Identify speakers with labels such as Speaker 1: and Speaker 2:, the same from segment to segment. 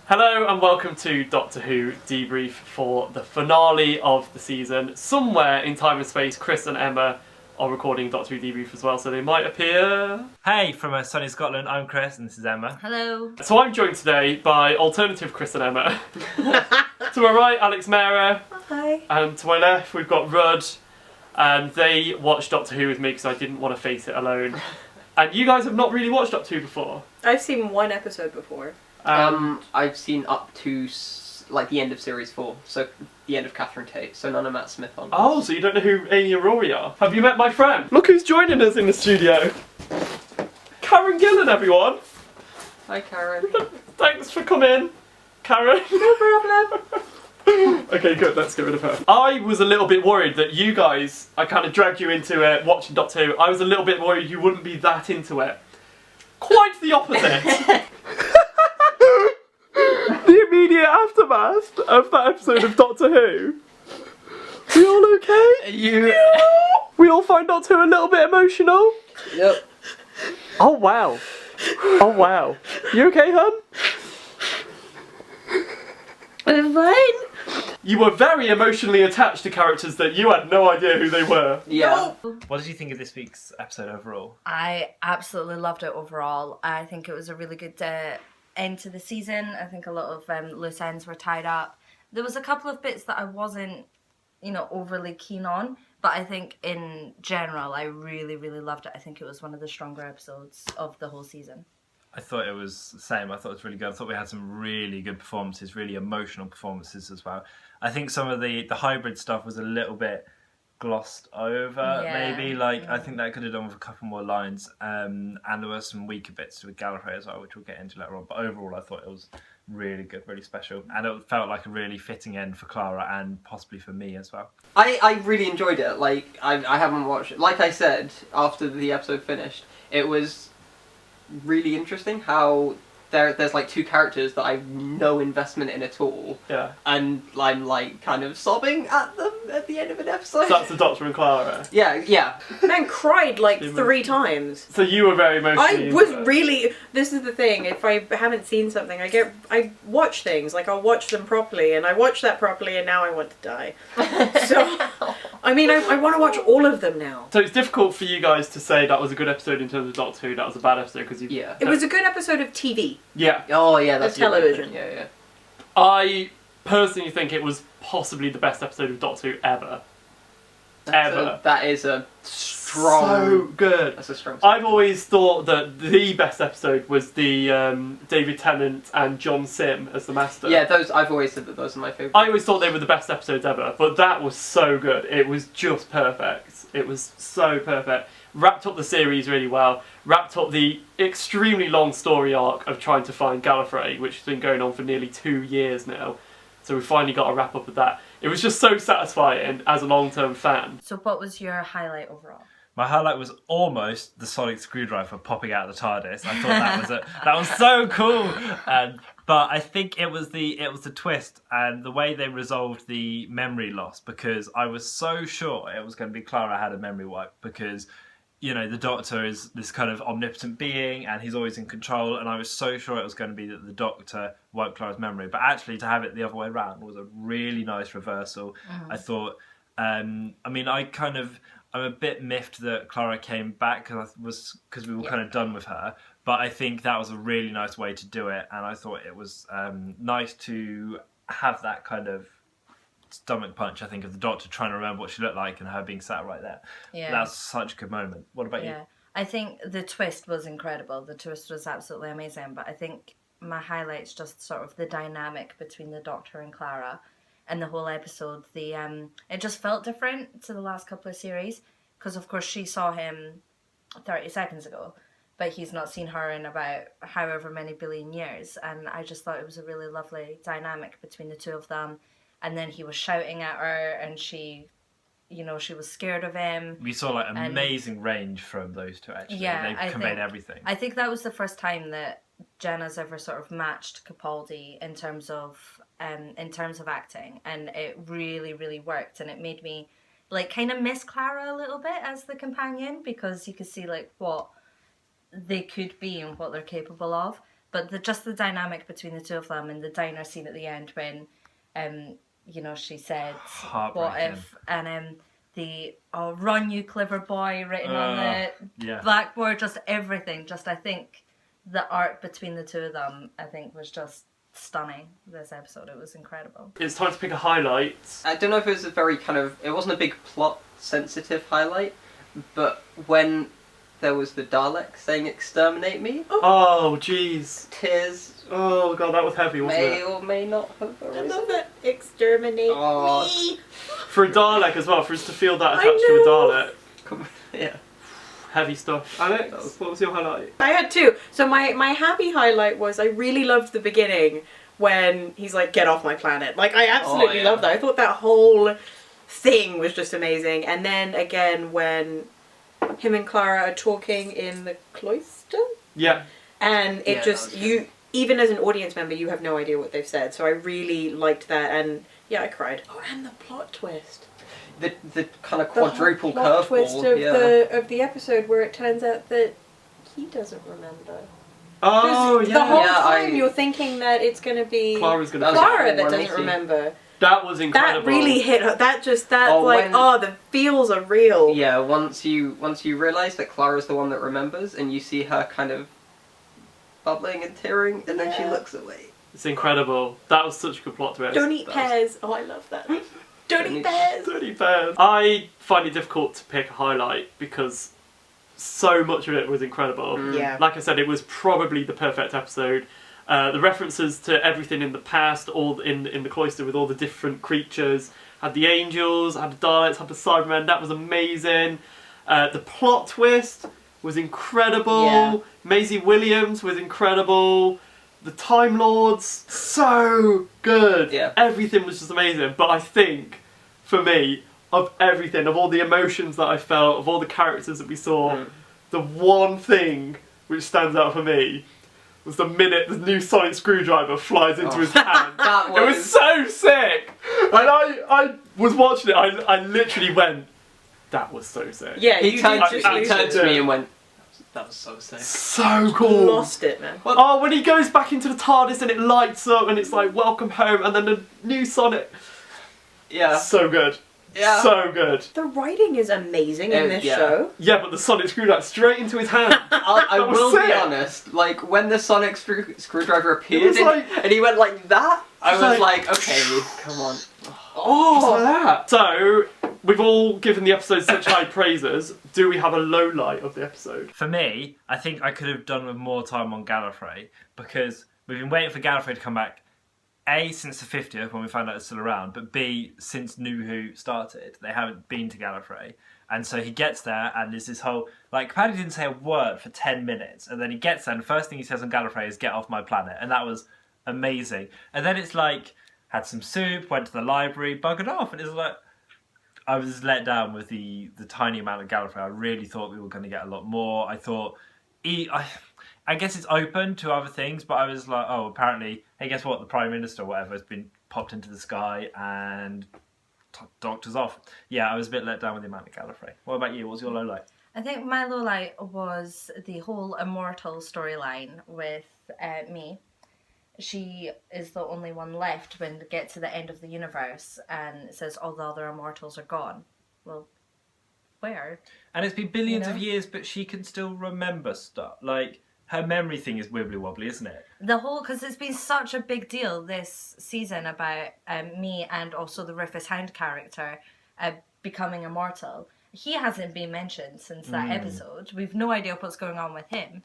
Speaker 1: Hello and welcome to Doctor Who Debrief for the finale of the season. Somewhere in time and space, Chris and Emma are recording Doctor Who Debrief as well, so they might appear.
Speaker 2: Hey, from sunny Scotland, I'm Chris and this is Emma.
Speaker 3: Hello.
Speaker 1: So I'm joined today by alternative Chris and Emma. To my right, Alex Mera.
Speaker 3: Hi.
Speaker 1: And to my left, we've got Rudd. And they watched Doctor Who with me because I didn't want to face it alone. And you guys have not really watched Doctor Who before.
Speaker 4: I've seen one episode before.
Speaker 5: I've seen up to like the end of series 4, so the end of Catherine Tate, so none of Matt Smith on.
Speaker 1: Oh, so you don't know who Amy and Rory are? Have you met my friend? Look who's joining us in the studio. Karen Gillan, everyone.
Speaker 5: Hi, Karen.
Speaker 1: Thanks for coming, Karen.
Speaker 4: No problem.
Speaker 1: Okay, good. Let's get rid of her. I was a little bit worried that you guys, I kind of dragged you into it, watching Doctor Who. I was a little bit worried you wouldn't be that into it. Quite the opposite. The immediate aftermath of that episode of Doctor Who. We all okay? We all find Doctor Who a little bit emotional?
Speaker 5: Yep.
Speaker 1: Oh wow. Oh wow. You okay, hun?
Speaker 4: I'm fine.
Speaker 1: You were very emotionally attached to characters that you had no idea who they were.
Speaker 5: Yeah.
Speaker 2: What did you think of this week's episode overall?
Speaker 3: I absolutely loved it overall. I think it was a really good end to the season. I think a lot of loose ends were tied up. There was a couple of bits that I wasn't, overly keen on, but I think in general I really, really loved it. I think it was one of the stronger episodes of the whole season.
Speaker 2: I thought it was the same. I thought it was really good. I thought we had some really good performances, really emotional performances as well. I think some of the hybrid stuff was a little bit glossed over, maybe. I think that could have done with a couple more lines. And there were some weaker bits with Gallifrey as well, which we'll get into later on. But overall, I thought it was really good, really special. And it felt like a really fitting end for Clara and possibly for me as well.
Speaker 5: I really enjoyed it. Like, I haven't watched it. Like I said, after the episode finished, it was really interesting how there's like two characters that I've no investment in at all.
Speaker 1: Yeah.
Speaker 5: And I'm like kind of sobbing at them at the end of an episode.
Speaker 1: So that's the Doctor and Clara.
Speaker 5: Yeah.
Speaker 4: Man cried like 3 times.
Speaker 1: So you were very emotionally
Speaker 4: I was
Speaker 1: into it.
Speaker 4: really. This is the thing. If I haven't seen something, I watch things. Like I'll watch them properly, and I watched that properly, and now I want to die. So, I mean, I want to watch all of them now.
Speaker 1: So it's difficult for you guys to say that was a good episode in terms of Doctor Who, that was a bad episode, because you...
Speaker 5: Yeah.
Speaker 4: It was a good episode of TV.
Speaker 1: Yeah.
Speaker 5: Oh yeah, that's
Speaker 4: television.
Speaker 5: Yeah.
Speaker 1: I personally think it was possibly the best episode of Doctor Who ever.
Speaker 5: That is a strong.
Speaker 1: So good.
Speaker 5: That's a strong.
Speaker 1: I've always thought that the best episode was the David Tennant and John Sim as the Master.
Speaker 5: Yeah, I've always said that those are my favourite.
Speaker 1: I always thought they were the best episodes ever, but that was so good. It was just perfect. It was so perfect. Wrapped up the series really well. Wrapped up the extremely long story arc of trying to find Gallifrey, which has been going on for nearly 2 years now. So we finally got a wrap up of that. It was just so satisfying as a long-term fan.
Speaker 3: So what was your highlight overall?
Speaker 2: My highlight was almost the sonic screwdriver popping out of the TARDIS. I thought that was so cool. But I think it was the twist and the way they resolved the memory loss, because I was so sure it was going to be Clara had a memory wipe, because the Doctor is this kind of omnipotent being and he's always in control, and I was so sure it was going to be that the Doctor wiped Clara's memory. But actually to have it the other way around was a really nice reversal. I thought, I'm a bit miffed that Clara came back because we were kind of done with her. But I think that was a really nice way to do it, and I thought it was nice to have that kind of stomach punch, I think, of the Doctor trying to remember what she looked like and her being sat right there.
Speaker 3: Yeah.
Speaker 2: That's such a good moment. What about you?
Speaker 3: I think the twist was incredible. The twist was absolutely amazing, but I think my highlight's just sort of the dynamic between the Doctor and Clara and the whole episode. It just felt different to the last couple of series, because of course she saw him 30 seconds ago, but he's not seen her in about however many billion years, and I just thought it was a really lovely dynamic between the two of them. And then he was shouting at her, and she was scared of him.
Speaker 2: We saw amazing range from those two, actually.
Speaker 3: Yeah,
Speaker 2: They conveyed everything.
Speaker 3: I think that was the first time that Jenna's ever sort of matched Capaldi in terms of acting, and it really, really worked. And it made me kind of miss Clara a little bit as the companion, because you could see what they could be and what they're capable of. but just the dynamic between the two of them and the diner scene at the end when, you know, she said, "What if?" and the "Run, you clever boy" written on the blackboard, just everything. Just I think the art between the two of them, I think, was just stunning. This episode, it was incredible.
Speaker 1: It's time to pick a highlight.
Speaker 5: I don't know if it was a very kind of... It wasn't a big plot-sensitive highlight, but when there was the Dalek saying "exterminate me,"
Speaker 1: Oh, jeez.
Speaker 5: tears
Speaker 1: Oh, God, that was heavy, wasn't
Speaker 5: may
Speaker 1: it?
Speaker 5: or may not have
Speaker 4: I
Speaker 5: arisen.
Speaker 4: love that. Exterminate me.
Speaker 1: For a Dalek as well, for us to feel that
Speaker 4: I
Speaker 1: attached to a
Speaker 4: know.
Speaker 1: Dalek.
Speaker 5: Yeah.
Speaker 1: Heavy stuff. Alex, what was your highlight?
Speaker 4: I had two. So my happy highlight was I really loved the beginning when he's like, "Get off my planet." Like, I absolutely loved that. I thought that whole thing was just amazing. And then again when him and Clara are talking in the cloister.
Speaker 1: Yeah.
Speaker 4: And it just, even as an audience member, you have no idea what they've said. So I really liked that, and yeah, I cried. Oh, and the plot twist.
Speaker 5: The kind of quadruple
Speaker 4: the plot
Speaker 5: curveball.
Speaker 4: twist of the episode where it turns out that he doesn't remember.
Speaker 1: Oh,
Speaker 4: The
Speaker 1: yeah.
Speaker 4: whole time you're thinking that it's going to be
Speaker 1: Clara's gonna
Speaker 4: Clara that
Speaker 5: 180.
Speaker 4: doesn't remember.
Speaker 1: That was incredible.
Speaker 4: That really hit her.
Speaker 5: When-
Speaker 4: the feels are real.
Speaker 5: Yeah, once you realise that Clara's the one that remembers, and you see her kind of bubbling and tearing, and then she looks away.
Speaker 1: It's incredible. That was such a good plot twist.
Speaker 4: Don't eat pears. Oh, I love that. Don't eat pears.
Speaker 1: Dirty pears. I find it difficult to pick a highlight because so much of it was incredible.
Speaker 4: Yeah.
Speaker 1: Like I said, it was probably the perfect episode. The references to everything in the past, all in the cloister with all the different creatures. Had the angels, had the Daleks, had the Cybermen. That was amazing. The plot twist was incredible.
Speaker 4: Yeah.
Speaker 1: Maisie Williams was incredible. The Time Lords, so good.
Speaker 5: Yeah.
Speaker 1: Everything was just amazing. But I think, for me, of everything, of all the emotions that I felt, of all the characters that we saw, the one thing which stands out for me was the minute the new sonic screwdriver flies into his hand. It was so sick! And I was watching it, I literally went, that was so sick.
Speaker 4: Yeah,
Speaker 5: He
Speaker 4: you
Speaker 5: turned
Speaker 4: did
Speaker 1: I
Speaker 4: just
Speaker 5: to me and went, "That was so sick."
Speaker 1: So cool.
Speaker 4: lost it, man.
Speaker 1: Oh, when he goes back into the TARDIS and it lights up and it's like, welcome home, and then the new Sonic.
Speaker 5: Yeah.
Speaker 1: So good.
Speaker 5: Yeah.
Speaker 1: So good.
Speaker 4: The writing is amazing in this show.
Speaker 1: Yeah, but the Sonic screwdriver straight into his hand.
Speaker 5: I
Speaker 1: That was
Speaker 5: will
Speaker 1: sick.
Speaker 5: be honest, like, when the sonic screwdriver appeared
Speaker 1: was like-
Speaker 5: and he went like that, I was
Speaker 1: like-
Speaker 5: like, okay, come on.
Speaker 1: Oh, like that. So, we've all given the episode such high praises. Do we have a low light of the episode?
Speaker 2: For me, I think I could have done with more time on Gallifrey because we've been waiting for Gallifrey to come back. A, since the 50th when we found out it's still around, but B, since New Who started, they haven't been to Gallifrey. And so he gets there and there's this whole, like, Paddy didn't say a word for 10 minutes. And then he gets there and the first thing he says on Gallifrey is, "Get off my planet." And that was amazing. And then it's like, had some soup, went to the library, buggered off. And it's like, I was let down with the tiny amount of Gallifrey. I really thought we were going to get a lot more. I thought, I guess it's open to other things, but I was like, oh, apparently, hey, guess what? The Prime Minister or whatever has been popped into the sky and Doctor's off. Yeah, I was a bit let down with the amount of Gallifrey. What about you? What was your low light?
Speaker 3: I think my low light was the whole immortal storyline with me. She is the only one left when they get to the end of the universe and it says all the other immortals are gone. Well, where?
Speaker 2: And it's been billions
Speaker 3: You
Speaker 2: of
Speaker 3: know?
Speaker 2: years, but she can still remember stuff. Like, her memory thing is wibbly wobbly, isn't it?
Speaker 3: The whole, because it's been such a big deal this season about me and also the Rufus Hound character becoming immortal. He hasn't been mentioned since that episode. We've no idea what's going on with him.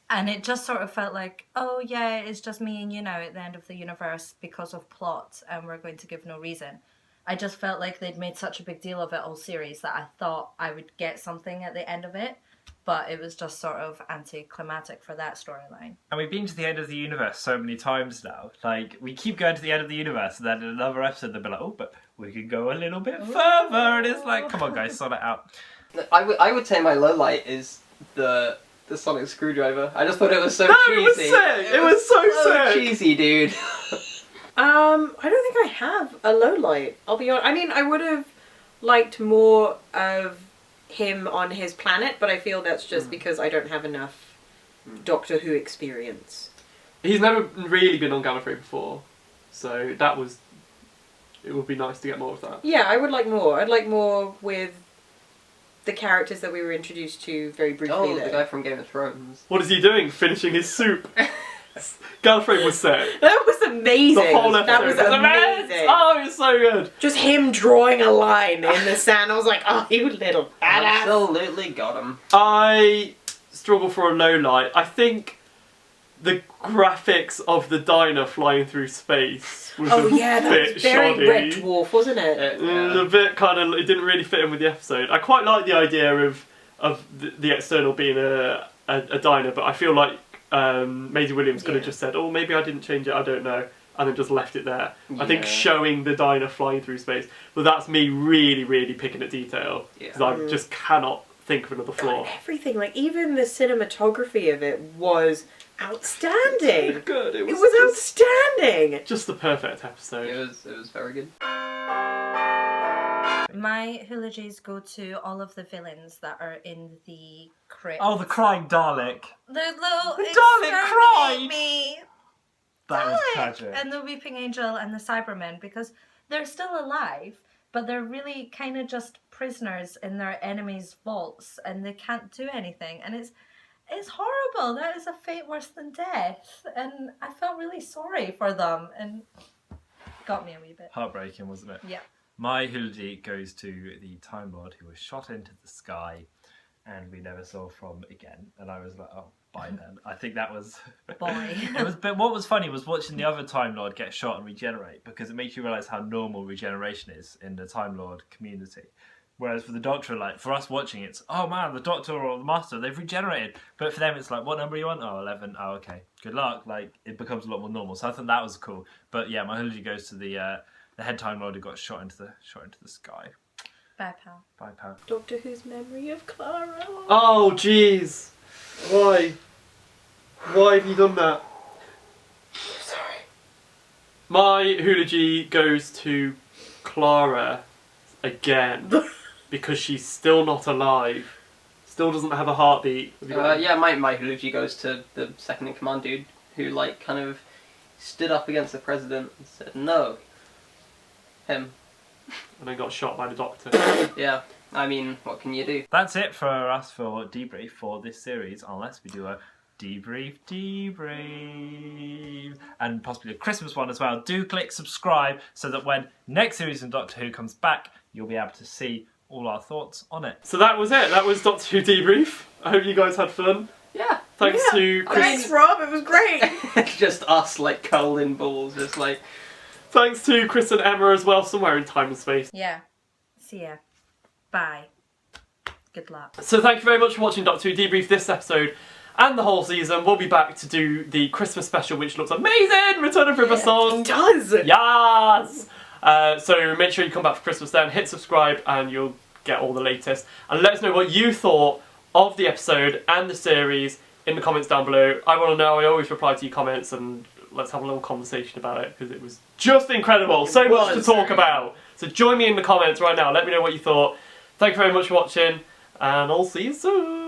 Speaker 3: And it just sort of felt like, oh yeah, it's just me and you now at the end of the universe because of plot and we're going to give no reason. I just felt like they'd made such a big deal of it all series that I thought I would get something at the end of it. But it was just sort of anticlimactic for that storyline.
Speaker 2: And we've been to the end of the universe so many times now. Like, we keep going to the end of the universe, and then in another episode they'll be like, oh, but we can go a little bit further. And it's like, come on, guys, sort it out.
Speaker 5: I would say my low light is the sonic screwdriver. I just thought it was so cheesy.
Speaker 1: It was sick! It was so sick!
Speaker 5: cheesy, dude.
Speaker 4: I don't think I have a low light. I'll be honest. I mean, I would have liked more of him on his planet, but I feel that's just because I don't have enough Doctor Who experience.
Speaker 1: He's never really been on Gallifrey before, so that was. It would be nice to get more of that.
Speaker 4: Yeah, I would like more. I'd like more with the characters that we were introduced to very briefly.
Speaker 5: Oh,
Speaker 4: there.
Speaker 5: the guy from Game of Thrones.
Speaker 1: What is he doing? Finishing his soup. Gallifrey was set.
Speaker 4: That was amazing.
Speaker 1: The whole episode
Speaker 4: That was amazing.
Speaker 1: Oh, it was so good.
Speaker 4: Just him drawing a line in the sand. I was like, oh, you little badass.
Speaker 5: Absolutely got him.
Speaker 1: I struggle for a low light. I think the graphics of the diner flying through space was
Speaker 4: Oh
Speaker 1: a
Speaker 4: yeah, that
Speaker 1: bit
Speaker 4: was very
Speaker 1: shoddy.
Speaker 4: Red Dwarf, wasn't it?
Speaker 1: It was a bit kind of. It didn't really fit in with the episode. I quite like the idea of the external being a diner, but I feel like Maisie Williams could have just said, "Oh, maybe I didn't change it. I don't know," and then just left it there. I think
Speaker 5: Yeah.
Speaker 1: showing the diner flying through space, but that's me really, really picking at detail because I just cannot think of another flaw.
Speaker 4: Everything, like even the cinematography of it was outstanding.
Speaker 1: Good.
Speaker 4: It was outstanding.
Speaker 1: Just the perfect episode.
Speaker 5: It was very good.
Speaker 3: My eulogies go to all of the villains that are in the crypt.
Speaker 2: Oh, the crying Dalek.
Speaker 3: The little
Speaker 2: The Dalek cried!
Speaker 3: me.
Speaker 2: That was
Speaker 3: Dalek!
Speaker 2: tragic.
Speaker 3: And the Weeping Angel and the Cybermen, because they're still alive, but they're really kind of just prisoners in their enemies' vaults, and they can't do anything. And it's horrible. That is a fate worse than death. And I felt really sorry for them, and it got me a wee bit.
Speaker 2: Heartbreaking, wasn't it?
Speaker 3: Yeah.
Speaker 2: My eulogy goes to the Time Lord who was shot into the sky and we never saw from again. And I was like, oh, bye then. I think that was...
Speaker 3: Boy.
Speaker 2: It was, but what was funny was watching the other Time Lord get shot and regenerate, because it makes you realise how normal regeneration is in the Time Lord community. Whereas for the Doctor, like, for us watching, it's, oh man, the Doctor or the Master, they've regenerated. But for them, it's like, what number are you on? Oh, 11. Oh, okay. Good luck. Like, it becomes a lot more normal. So I thought that was cool. But yeah, my eulogy goes to the head Time Lord who got shot into the sky.
Speaker 3: Bye, pal.
Speaker 2: Bye, pal.
Speaker 4: Doctor Who's memory of Clara.
Speaker 1: Oh, jeez. Why? Why have you done that?
Speaker 4: Sorry.
Speaker 1: My eulogy goes to Clara again because she's still not alive. Still doesn't have a heartbeat. Have you got
Speaker 5: Yeah, my eulogy goes to the second in command dude who, like, kind of stood up against the president and said, no. Him.
Speaker 1: And then got shot by the Doctor.
Speaker 5: Yeah. I mean, what can you do?
Speaker 2: That's it for us for Debrief for this series, unless we do a debrief, and possibly a Christmas one as well. Do click subscribe so that when next series in Doctor Who comes back, you'll be able to see all our thoughts on it.
Speaker 1: So that was it. That was Doctor Who Debrief. I hope you guys had fun.
Speaker 5: Yeah.
Speaker 1: Thanks to Chris.
Speaker 4: Thanks, Rob. It was great.
Speaker 5: Just us, like, curled in balls, just like...
Speaker 1: Thanks to Chris and Emma as well, somewhere in time and space.
Speaker 3: Yeah. See ya. Bye. Good luck.
Speaker 1: So thank you very much for watching Doctor Who Debrief this episode and the whole season. We'll be back to do the Christmas special, which looks amazing! Return of River Song!
Speaker 4: It does.
Speaker 1: Yes! So make sure you come back for Christmas then, hit subscribe and you'll get all the latest. And let us know what you thought of the episode and the series in the comments down below. I want to know, I always reply to your comments, and let's have a little conversation about it because it was just incredible. So much to talk about. So join me in the comments right now, let me know what you thought. Thank you very much for watching and I'll see you soon.